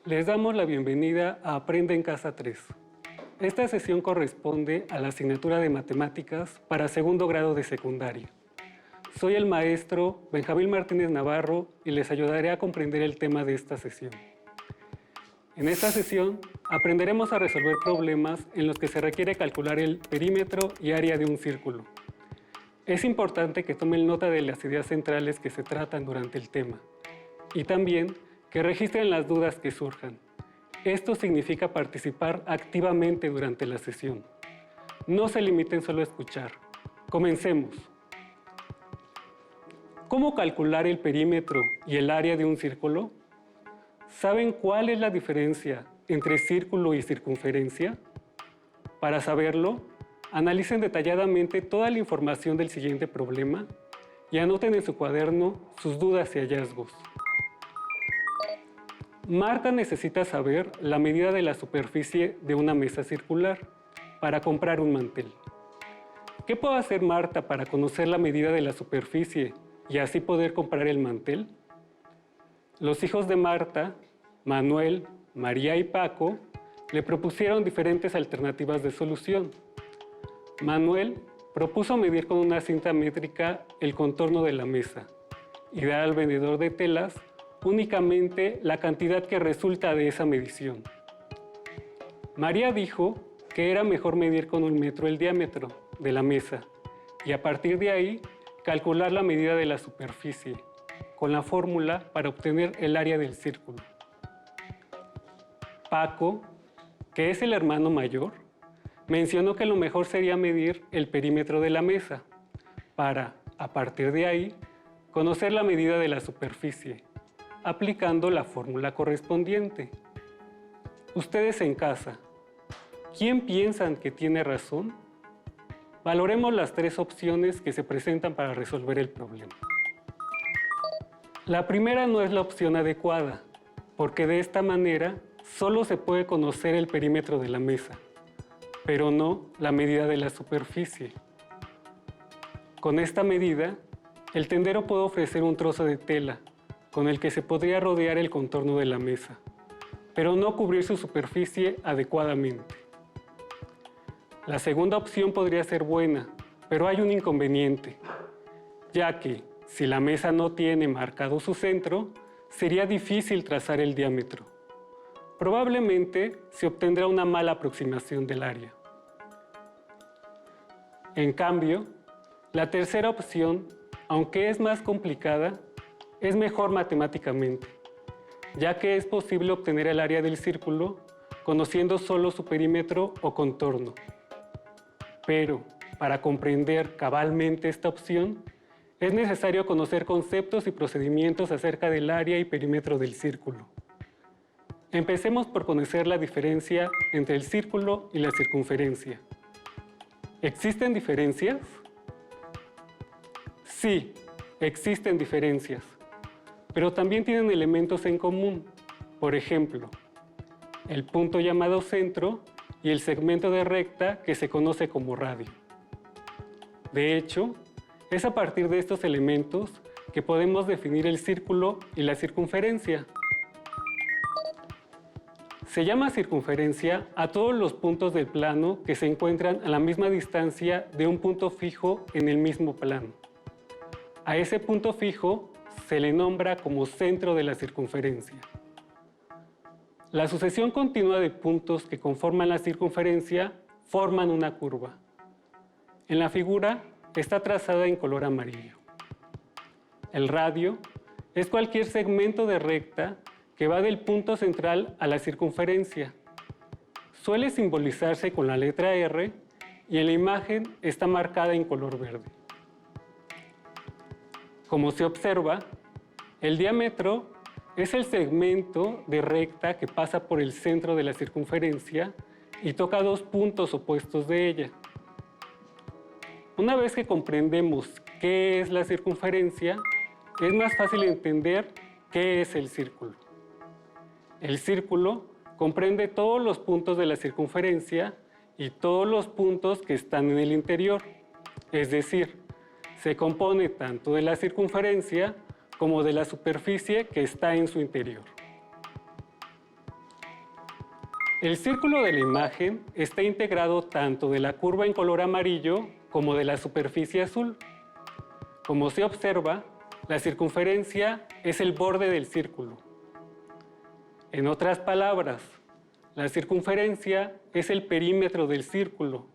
Les damos la bienvenida a Aprende en Casa 3. Esta sesión corresponde a la asignatura de Matemáticas para segundo grado de secundaria. Soy el maestro Benjamín Martínez Navarro y les ayudaré a comprender el tema de esta sesión. En esta sesión aprenderemos a resolver problemas en los que se requiere calcular el perímetro y área de un círculo. Es importante que tomen nota de las ideas centrales que se tratan durante el tema y también que registren las dudas que surjan. Esto significa participar activamente durante la sesión. No se limiten solo a escuchar. Comencemos. ¿Cómo calcular el perímetro y el área de un círculo? ¿Saben cuál es la diferencia entre círculo y circunferencia? Para saberlo, analicen detalladamente toda la información del siguiente problema y anoten en su cuaderno sus dudas y hallazgos. Marta necesita saber la medida de la superficie de una mesa circular para comprar un mantel. ¿Qué puede hacer Marta para conocer la medida de la superficie y así poder comprar el mantel? Los hijos de Marta, Manuel, María y Paco, le propusieron diferentes alternativas de solución. Manuel propuso medir con una cinta métrica el contorno de la mesa y dar al vendedor de telas únicamente la cantidad que resulta de esa medición. María dijo que era mejor medir con 1 metro el diámetro de la mesa y a partir de ahí calcular la medida de la superficie con la fórmula para obtener el área del círculo. Paco, que es el hermano mayor, mencionó que lo mejor sería medir el perímetro de la mesa para, a partir de ahí, conocer la medida de la superficie, aplicando la fórmula correspondiente. Ustedes en casa, ¿quién piensan que tiene razón? Valoremos las 3 opciones que se presentan para resolver el problema. La primera no es la opción adecuada, porque de esta manera solo se puede conocer el perímetro de la mesa, pero no la medida de la superficie. Con esta medida, el tendero puede ofrecer un trozo de tela con el que se podría rodear el contorno de la mesa, pero no cubrir su superficie adecuadamente. La segunda opción podría ser buena, pero hay un inconveniente, ya que si la mesa no tiene marcado su centro, sería difícil trazar el diámetro. Probablemente se obtendrá una mala aproximación del área. En cambio, la tercera opción, aunque es más complicada, es mejor matemáticamente, ya que es posible obtener el área del círculo conociendo solo su perímetro o contorno. Pero, para comprender cabalmente esta opción, es necesario conocer conceptos y procedimientos acerca del área y perímetro del círculo. Empecemos por conocer la diferencia entre el círculo y la circunferencia. ¿Existen diferencias? Sí, existen diferencias, pero también tienen elementos en común. Por ejemplo, el punto llamado centro y el segmento de recta que se conoce como radio. De hecho, es a partir de estos elementos que podemos definir el círculo y la circunferencia. Se llama circunferencia a todos los puntos del plano que se encuentran a la misma distancia de un punto fijo en el mismo plano. A ese punto fijo se le nombra como centro de la circunferencia. La sucesión continua de puntos que conforman la circunferencia forman una curva. En la figura está trazada en color amarillo. El radio es cualquier segmento de recta que va del punto central a la circunferencia. Suele simbolizarse con la letra R y en la imagen está marcada en color verde. Como se observa, el diámetro es el segmento de recta que pasa por el centro de la circunferencia y toca 2 puntos opuestos de ella. Una vez que comprendemos qué es la circunferencia, es más fácil entender qué es el círculo. El círculo comprende todos los puntos de la circunferencia y todos los puntos que están en el interior, es decir, se compone tanto de la circunferencia como de la superficie que está en su interior. El círculo de la imagen está integrado tanto de la curva en color amarillo como de la superficie azul. Como se observa, la circunferencia es el borde del círculo. En otras palabras, la circunferencia es el perímetro del círculo.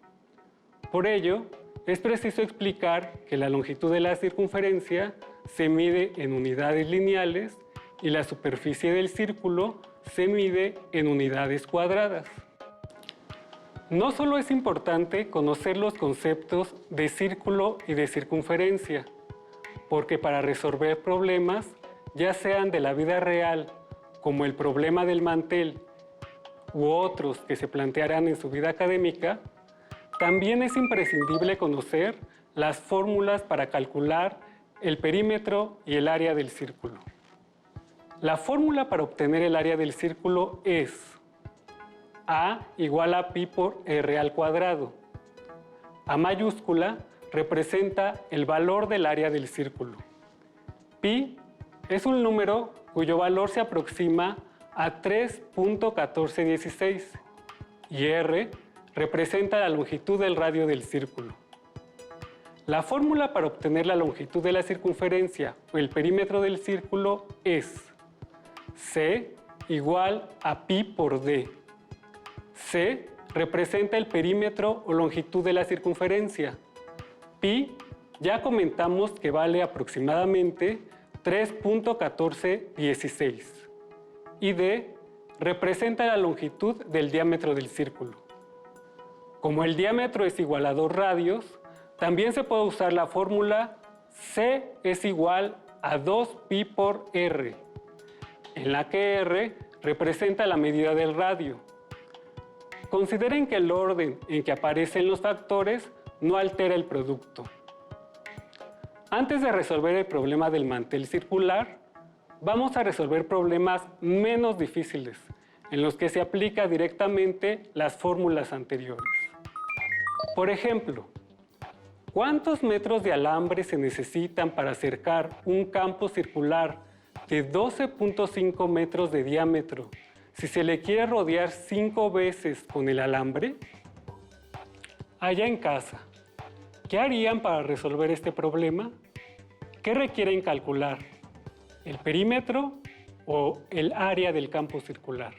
Por ello, es preciso explicar que la longitud de la circunferencia se mide en unidades lineales y la superficie del círculo se mide en unidades cuadradas. No solo es importante conocer los conceptos de círculo y de circunferencia, porque para resolver problemas, ya sean de la vida real, como el problema del mantel, u otros que se plantearán en su vida académica, también es imprescindible conocer las fórmulas para calcular el perímetro y el área del círculo. La fórmula para obtener el área del círculo es A igual a pi por r al cuadrado. A mayúscula representa el valor del área del círculo. Pi es un número cuyo valor se aproxima a 3.1416 y r representa la longitud del radio del círculo. La fórmula para obtener la longitud de la circunferencia o el perímetro del círculo es C igual a pi por d. C representa el perímetro o longitud de la circunferencia. Pi ya comentamos que vale aproximadamente 3.1416 y d representa la longitud del diámetro del círculo. Como el diámetro es igual a 2 radios, también se puede usar la fórmula C es igual a 2pi por r, en la que r representa la medida del radio. Consideren que el orden en que aparecen los factores no altera el producto. Antes de resolver el problema del mantel circular, vamos a resolver problemas menos difíciles, en los que se aplica directamente las fórmulas anteriores. Por ejemplo, ¿cuántos metros de alambre se necesitan para cercar un campo circular de 12.5 metros de diámetro si se le quiere rodear 5 veces con el alambre? Allá en casa, ¿qué harían para resolver este problema? ¿Qué requieren calcular? ¿El perímetro o el área del campo circular?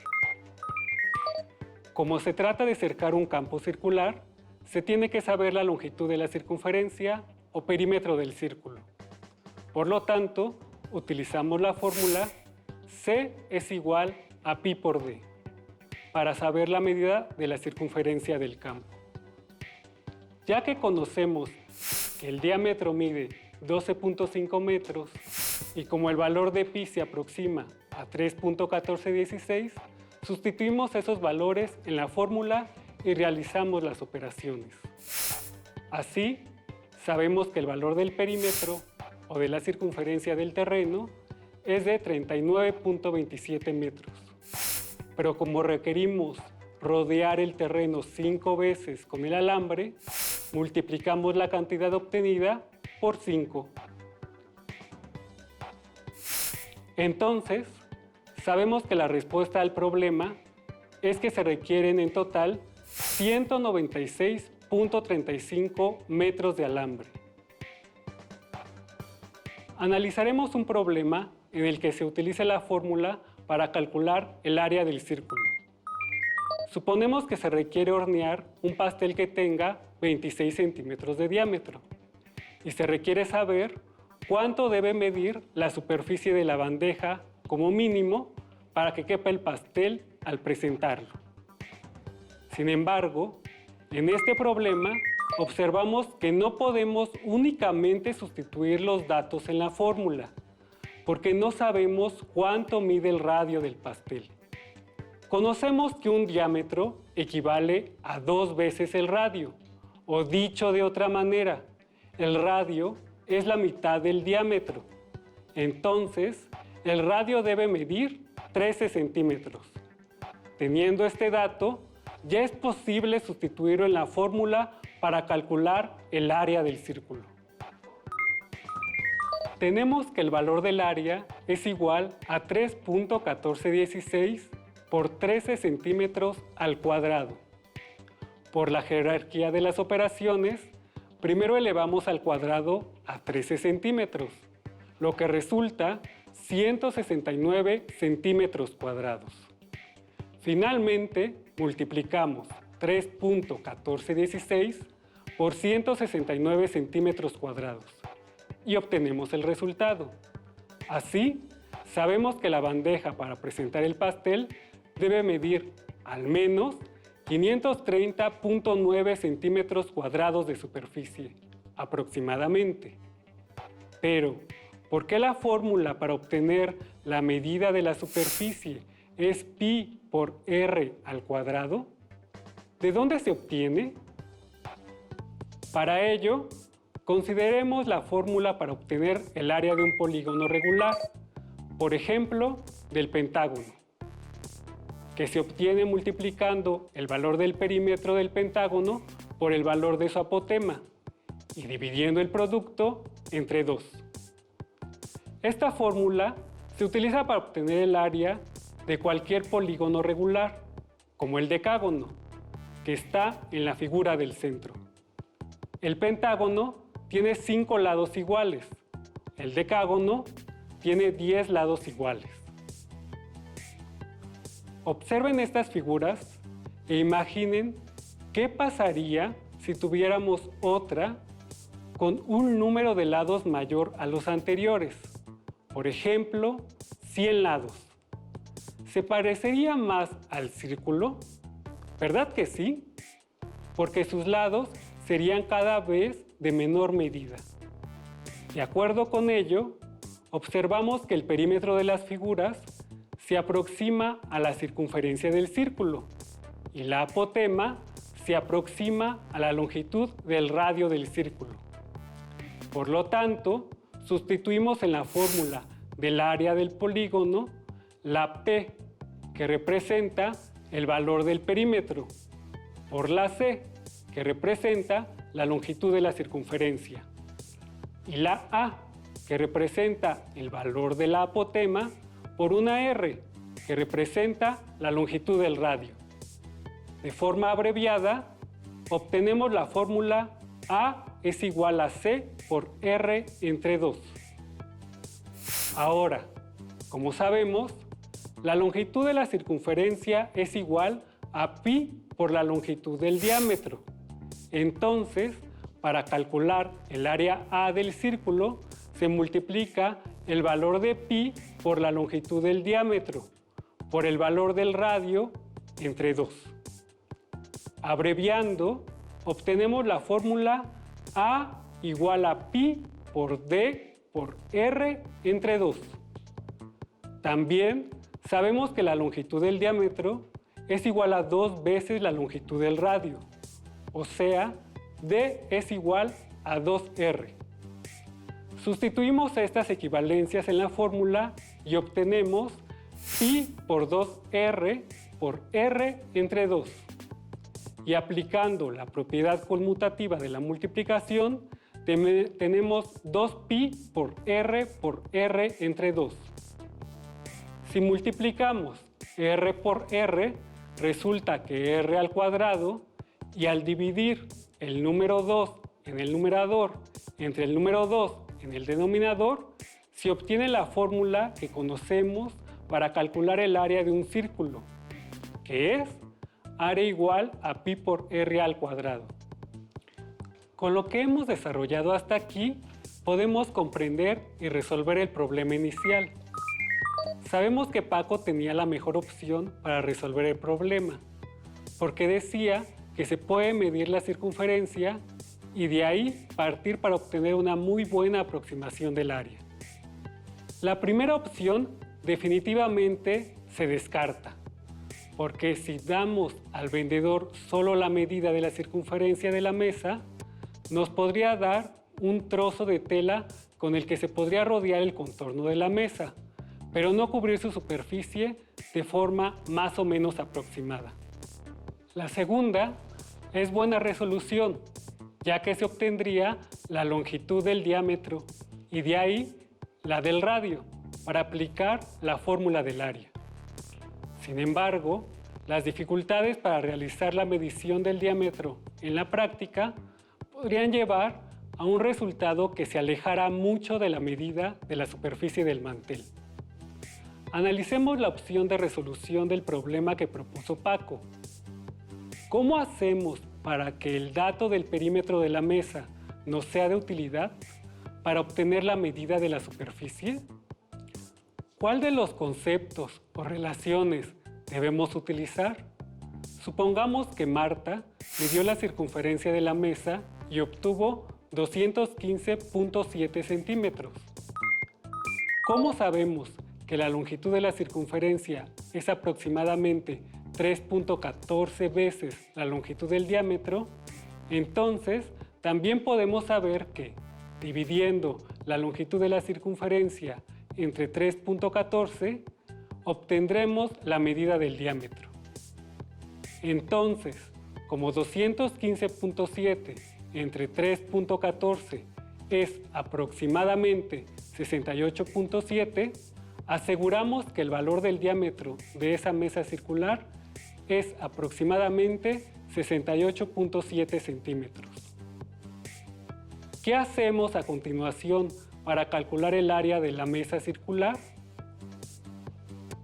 Como se trata de cercar un campo circular, se tiene que saber la longitud de la circunferencia o perímetro del círculo. Por lo tanto, utilizamos la fórmula C es igual a pi por d para saber la medida de la circunferencia del campo. Ya que conocemos que el diámetro mide 12.5 metros y como el valor de pi se aproxima a 3.1416, sustituimos esos valores en la fórmula y realizamos las operaciones. Así, sabemos que el valor del perímetro o de la circunferencia del terreno es de 39.27 metros. Pero como requerimos rodear el terreno 5 veces con el alambre, multiplicamos la cantidad obtenida por 5. Entonces, sabemos que la respuesta al problema es que se requieren en total 196.35 metros de alambre. Analizaremos un problema en el que se utiliza la fórmula para calcular el área del círculo. Suponemos que se requiere hornear un pastel que tenga 26 centímetros de diámetro y se requiere saber cuánto debe medir la superficie de la bandeja como mínimo para que quepa el pastel al presentarlo. Sin embargo, en este problema observamos que no podemos únicamente sustituir los datos en la fórmula, porque no sabemos cuánto mide el radio del pastel. Conocemos que un diámetro equivale a 2 veces el radio, o dicho de otra manera, el radio es la mitad del diámetro. Entonces, el radio debe medir 13 centímetros. Teniendo este dato, ya es posible sustituirlo en la fórmula para calcular el área del círculo. Tenemos que el valor del área es igual a 3.1416 por 13 centímetros al cuadrado. Por la jerarquía de las operaciones, primero elevamos al cuadrado a 13 centímetros, lo que resulta 169 centímetros cuadrados. Finalmente, multiplicamos 3.1416 por 169 centímetros cuadrados y obtenemos el resultado. Así, sabemos que la bandeja para presentar el pastel debe medir al menos 530.9 centímetros cuadrados de superficie, aproximadamente. Pero, ¿por qué la fórmula para obtener la medida de la superficie es pi por r al cuadrado? ¿De dónde se obtiene? Para ello, consideremos la fórmula para obtener el área de un polígono regular, por ejemplo, del pentágono, que se obtiene multiplicando el valor del perímetro del pentágono por el valor de su apotema y dividiendo el producto entre 2. Esta fórmula se utiliza para obtener el área de cualquier polígono regular, como el decágono, que está en la figura del centro. El pentágono tiene 5 lados iguales, el decágono tiene 10 lados iguales. Observen estas figuras e imaginen qué pasaría si tuviéramos otra con un número de lados mayor a los anteriores. Por ejemplo, 100 lados. ¿Se parecería más al círculo? ¿Verdad que sí? Porque sus lados serían cada vez de menor medida. De acuerdo con ello, observamos que el perímetro de las figuras se aproxima a la circunferencia del círculo y la apotema se aproxima a la longitud del radio del círculo. Por lo tanto, sustituimos en la fórmula del área del polígono la P, que representa el valor del perímetro, por la C, que representa la longitud de la circunferencia, y la A, que representa el valor de la apotema, por una R, que representa la longitud del radio. De forma abreviada, obtenemos la fórmula A es igual a C por R entre 2. Ahora, como sabemos, la longitud de la circunferencia es igual a pi por la longitud del diámetro. Entonces, para calcular el área A del círculo, se multiplica el valor de pi por la longitud del diámetro, por el valor del radio entre 2. Abreviando, obtenemos la fórmula A igual a pi por D por R entre 2. También sabemos que la longitud del diámetro es igual a 2 veces la longitud del radio, o sea, D es igual a 2R. Sustituimos estas equivalencias en la fórmula y obtenemos pi por 2R por R entre 2. Y aplicando la propiedad conmutativa de la multiplicación, tenemos 2pi por R entre 2. Si multiplicamos R por R, resulta que R al cuadrado, y al dividir el número 2 en el numerador entre el número 2 en el denominador, se obtiene la fórmula que conocemos para calcular el área de un círculo, que es área igual a pi por r al cuadrado. Con lo que hemos desarrollado hasta aquí, podemos comprender y resolver el problema inicial. Sabemos que Paco tenía la mejor opción para resolver el problema, porque decía que se puede medir la circunferencia y de ahí partir para obtener una muy buena aproximación del área. La primera opción definitivamente se descarta, porque si damos al vendedor solo la medida de la circunferencia de la mesa, nos podría dar un trozo de tela con el que se podría rodear el contorno de la mesa, pero no cubrir su superficie de forma más o menos aproximada. La segunda es buena resolución, ya que se obtendría la longitud del diámetro y de ahí la del radio para aplicar la fórmula del área. Sin embargo, las dificultades para realizar la medición del diámetro en la práctica podrían llevar a un resultado que se alejara mucho de la medida de la superficie del mantel. Analicemos la opción de resolución del problema que propuso Paco. ¿Cómo hacemos para que el dato del perímetro de la mesa nos sea de utilidad para obtener la medida de la superficie? ¿Cuál de los conceptos o relaciones debemos utilizar? Supongamos que Marta midió la circunferencia de la mesa y obtuvo 215.7 centímetros. ¿Cómo sabemos que la longitud de la circunferencia es aproximadamente 3.14 veces la longitud del diámetro? Entonces, también podemos saber que, dividiendo la longitud de la circunferencia entre 3.14, obtendremos la medida del diámetro. Entonces, como 215.7 entre 3.14 es aproximadamente 68.7, aseguramos que el valor del diámetro de esa mesa circular es aproximadamente 68.7 centímetros. ¿Qué hacemos a continuación para calcular el área de la mesa circular?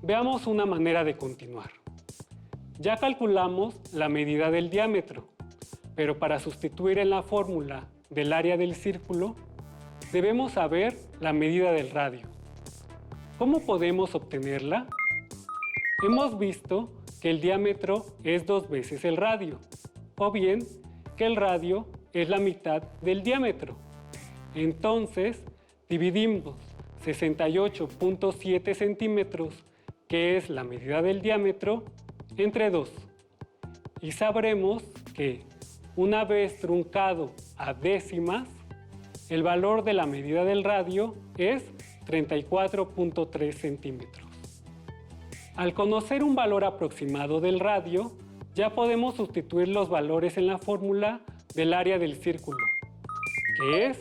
Veamos una manera de continuar. Ya calculamos la medida del diámetro, pero para sustituir en la fórmula del área del círculo, debemos saber la medida del radio. ¿Cómo podemos obtenerla? Hemos visto que el diámetro es 2 veces el radio, o bien que el radio es la mitad del diámetro. Entonces, dividimos 68.7 centímetros, que es la medida del diámetro, entre 2. Y sabremos que, una vez truncado a décimas, el valor de la medida del radio es 34.3 centímetros. Al conocer un valor aproximado del radio, ya podemos sustituir los valores en la fórmula del área del círculo, que es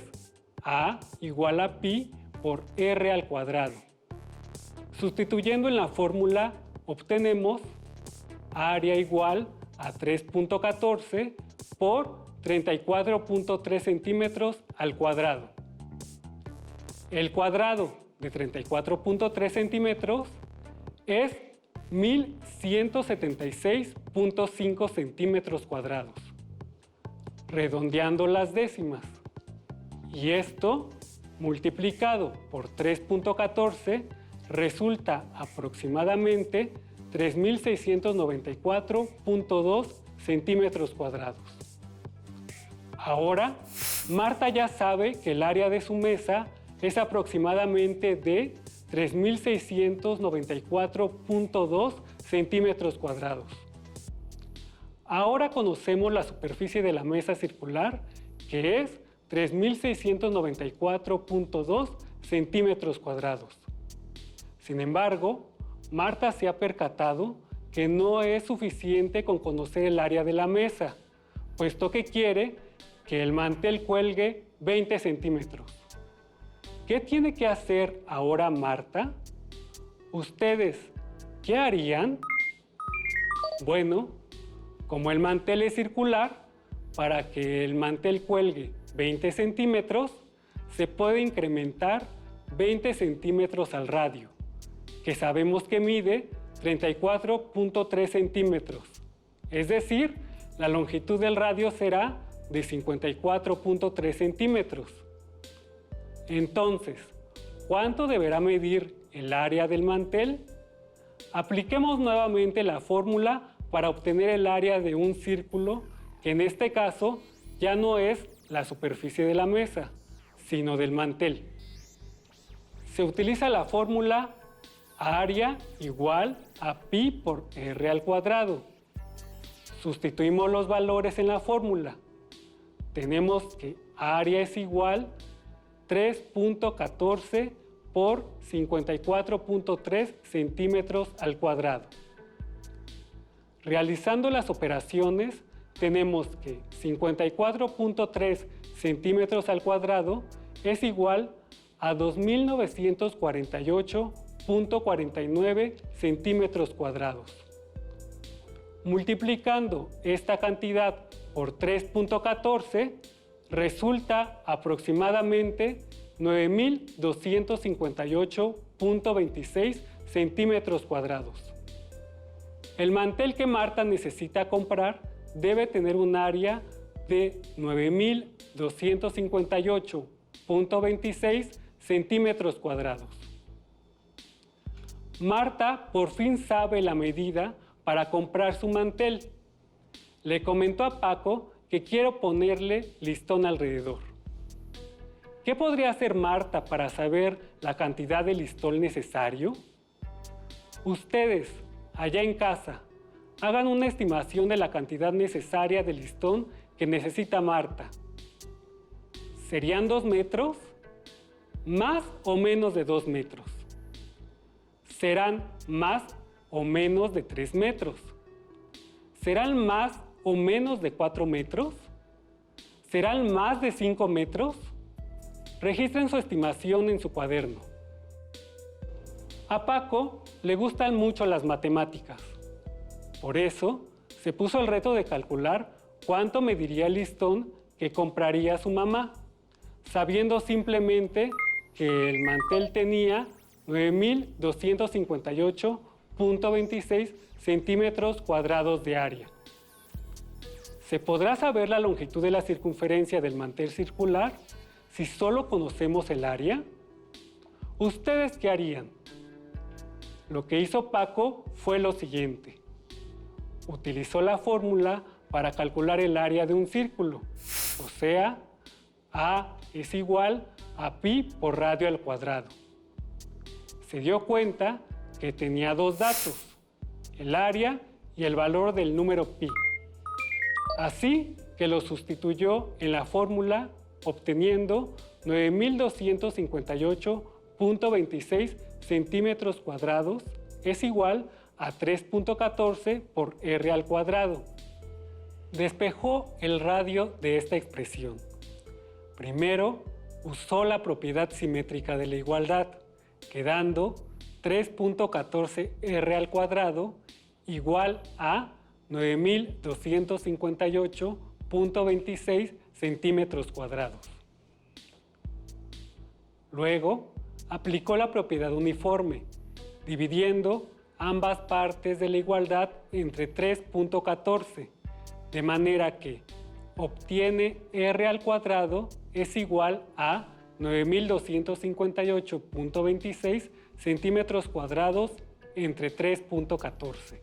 A igual a pi por r al cuadrado. Sustituyendo en la fórmula, obtenemos área igual a 3.14 por 34.3 centímetros al cuadrado. El cuadrado de 34.3 centímetros es 1176.5 centímetros cuadrados, redondeando las décimas. Y esto, multiplicado por 3.14, resulta aproximadamente 3.694.2 centímetros cuadrados. Ahora, Marta ya sabe que el área de su mesa es aproximadamente de 3.694.2 centímetros cuadrados. Ahora conocemos la superficie de la mesa circular, que es 3.694.2 centímetros cuadrados. Sin embargo, Marta se ha percatado que no es suficiente con conocer el área de la mesa, puesto que quiere que el mantel cuelgue 20 centímetros. ¿Qué tiene que hacer ahora Marta? ¿Ustedes qué harían? Bueno, como el mantel es circular, para que el mantel cuelgue 20 centímetros, se puede incrementar 20 centímetros al radio, que sabemos que mide 34.3 centímetros. Es decir, la longitud del radio será de 54.3 centímetros. Entonces, ¿cuánto deberá medir el área del mantel? Apliquemos nuevamente la fórmula para obtener el área de un círculo, que en este caso ya no es la superficie de la mesa, sino del mantel. Se utiliza la fórmula área igual a pi por r al cuadrado. Sustituimos los valores en la fórmula. Tenemos que área es igual 3.14 por 54.3 centímetros al cuadrado. Realizando las operaciones, tenemos que 54.3 centímetros al cuadrado es igual a 2.948 1.49 centímetros cuadrados. Multiplicando esta cantidad por 3.14, resulta aproximadamente 9.258.26 centímetros cuadrados. El mantel que Marta necesita comprar debe tener un área de 9.258.26 centímetros cuadrados. Marta por fin sabe la medida para comprar su mantel. Le comentó a Paco que quiere ponerle listón alrededor. ¿Qué podría hacer Marta para saber la cantidad de listón necesario? Ustedes, allá en casa, hagan una estimación de la cantidad necesaria de listón que necesita Marta. ¿Serían 2 metros? ¿Más o menos de 2 metros? ¿Serán más o menos de 3 metros? ¿Serán más o menos de 4 metros? ¿Serán más de 5 metros? Registren su estimación en su cuaderno. A Paco le gustan mucho las matemáticas. Por eso, se puso el reto de calcular cuánto mediría el listón que compraría su mamá, sabiendo simplemente que el mantel tenía 9.258.26 centímetros cuadrados de área. ¿Se podrá saber la longitud de la circunferencia del mantel circular si solo conocemos el área? ¿Ustedes qué harían? Lo que hizo Paco fue lo siguiente. Utilizó la fórmula para calcular el área de un círculo, o sea, A es igual a pi por radio al cuadrado. Se dio cuenta que tenía dos datos, el área y el valor del número pi. Así que lo sustituyó en la fórmula obteniendo 9.258.26 centímetros cuadrados es igual a 3.14 por r al cuadrado. Despejó el radio de esta expresión. Primero, usó la propiedad simétrica de la igualdad, quedando 3.14 r al cuadrado igual a 9.258.26 centímetros cuadrados. Luego, aplicó la propiedad uniforme, dividiendo ambas partes de la igualdad entre 3.14, de manera que obtiene r al cuadrado es igual a 9.258.26 centímetros cuadrados entre 3.14.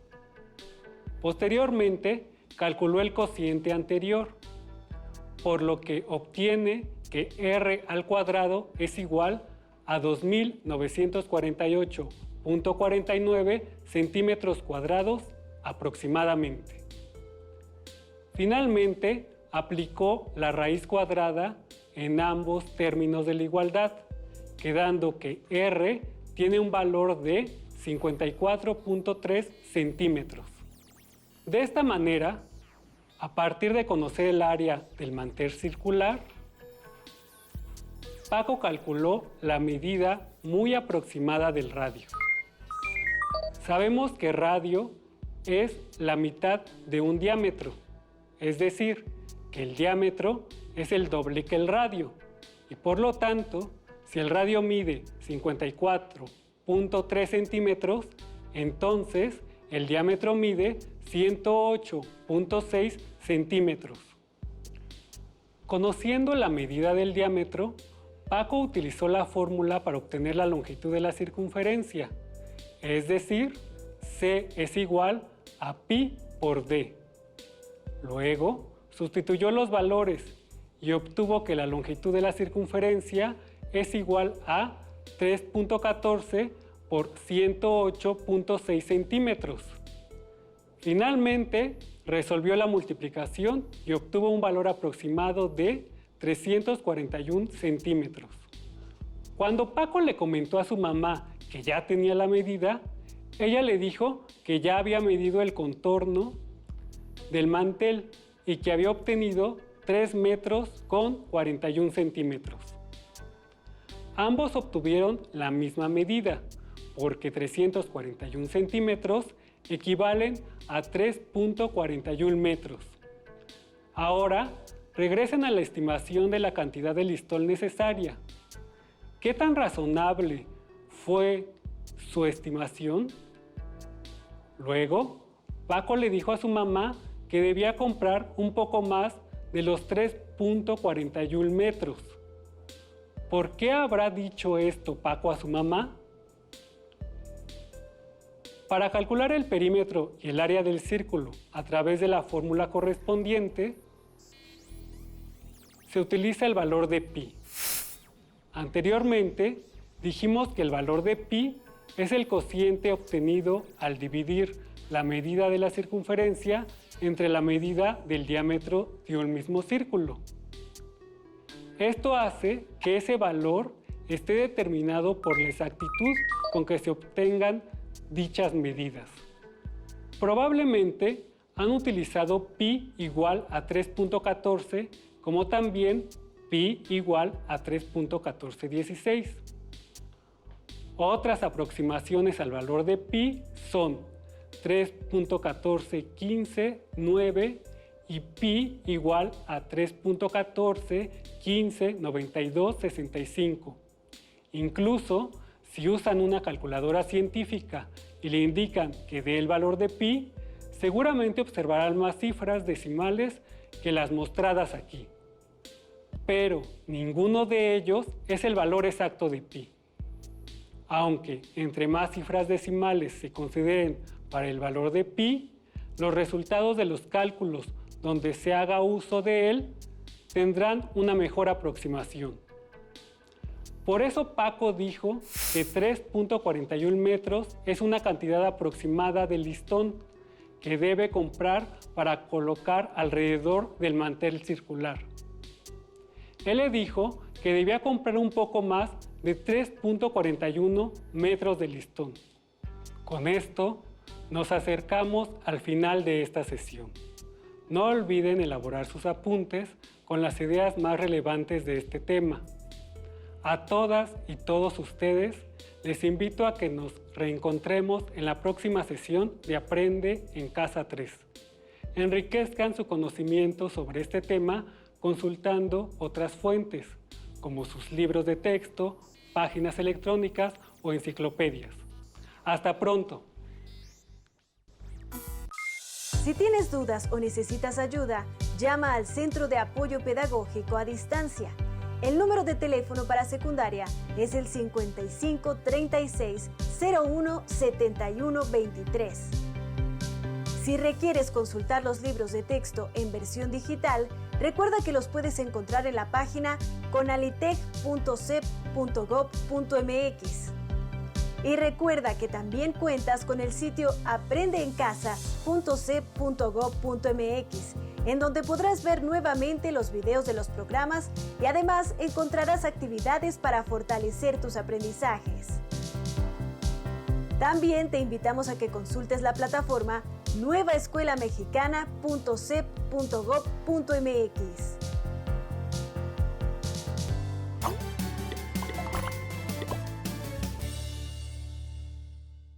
Posteriormente, calculó el cociente anterior, por lo que obtiene que r al cuadrado es igual a 2.948.49 centímetros cuadrados aproximadamente. Finalmente, aplicó la raíz cuadrada en ambos términos de la igualdad, quedando que r tiene un valor de 54.3 centímetros. De esta manera, a partir de conocer el área del mantel circular, Paco calculó la medida muy aproximada del radio. Sabemos que radio es la mitad de un diámetro, es decir, que el diámetro es el doble que el radio, y por lo tanto, si el radio mide 54.3 centímetros, entonces el diámetro mide 108.6 centímetros. Conociendo la medida del diámetro, Paco utilizó la fórmula para obtener la longitud de la circunferencia, es decir, C es igual a pi por d. Luego, sustituyó los valores y obtuvo que la longitud de la circunferencia es igual a 3.14 por 108.6 centímetros. Finalmente, resolvió la multiplicación y obtuvo un valor aproximado de 341 centímetros. Cuando Paco le comentó a su mamá que ya tenía la medida, ella le dijo que ya había medido el contorno del mantel y que había obtenido 3 metros con 41 centímetros. Ambos obtuvieron la misma medida, porque 341 centímetros equivalen a 3.41 metros. Ahora, regresen a la estimación de la cantidad de listón necesaria. ¿Qué tan razonable fue su estimación? Luego, Paco le dijo a su mamá que debía comprar un poco más de los 3.41 metros. ¿Por qué habrá dicho esto Paco a su mamá? Para calcular el perímetro y el área del círculo a través de la fórmula correspondiente, se utiliza el valor de pi. Anteriormente, dijimos que el valor de pi es el cociente obtenido al dividir la medida de la circunferencia entre la medida del diámetro de un mismo círculo. Esto hace que ese valor esté determinado por la exactitud con que se obtengan dichas medidas. Probablemente han utilizado pi igual a 3.14 como también pi igual a 3.1416. Otras aproximaciones al valor de pi son 3.1415,9 y pi igual a 3.1415,92,65. Incluso si usan una calculadora científica y le indican que dé el valor de pi, seguramente observarán más cifras decimales que las mostradas aquí. Pero ninguno de ellos es el valor exacto de pi. Aunque entre más cifras decimales se consideren para el valor de pi, los resultados de los cálculos donde se haga uso de él tendrán una mejor aproximación. Por eso Paco dijo que 3.41 metros es una cantidad aproximada de listón que debe comprar para colocar alrededor del mantel circular. Él le dijo que debía comprar un poco más de 3.41 metros de listón. Con esto nos acercamos al final de esta sesión. No olviden elaborar sus apuntes con las ideas más relevantes de este tema. A todas y todos ustedes les invito a que nos reencontremos en la próxima sesión de Aprende en Casa 3. Enriquezcan su conocimiento sobre este tema consultando otras fuentes, como sus libros de texto, páginas electrónicas o enciclopedias. ¡Hasta pronto! Si tienes dudas o necesitas ayuda, llama al Centro de Apoyo Pedagógico a Distancia. El número de teléfono para secundaria es el 55 36 01 71 23. Si requieres consultar los libros de texto en versión digital, recuerda que los puedes encontrar en la página conalitec.cep.gov.mx. Y recuerda que también cuentas con el sitio aprendeencasa.cep.gov.mx, en donde podrás ver nuevamente los videos de los programas y además encontrarás actividades para fortalecer tus aprendizajes. También te invitamos a que consultes la plataforma nuevaescuelamexicana.cep.gov.mx.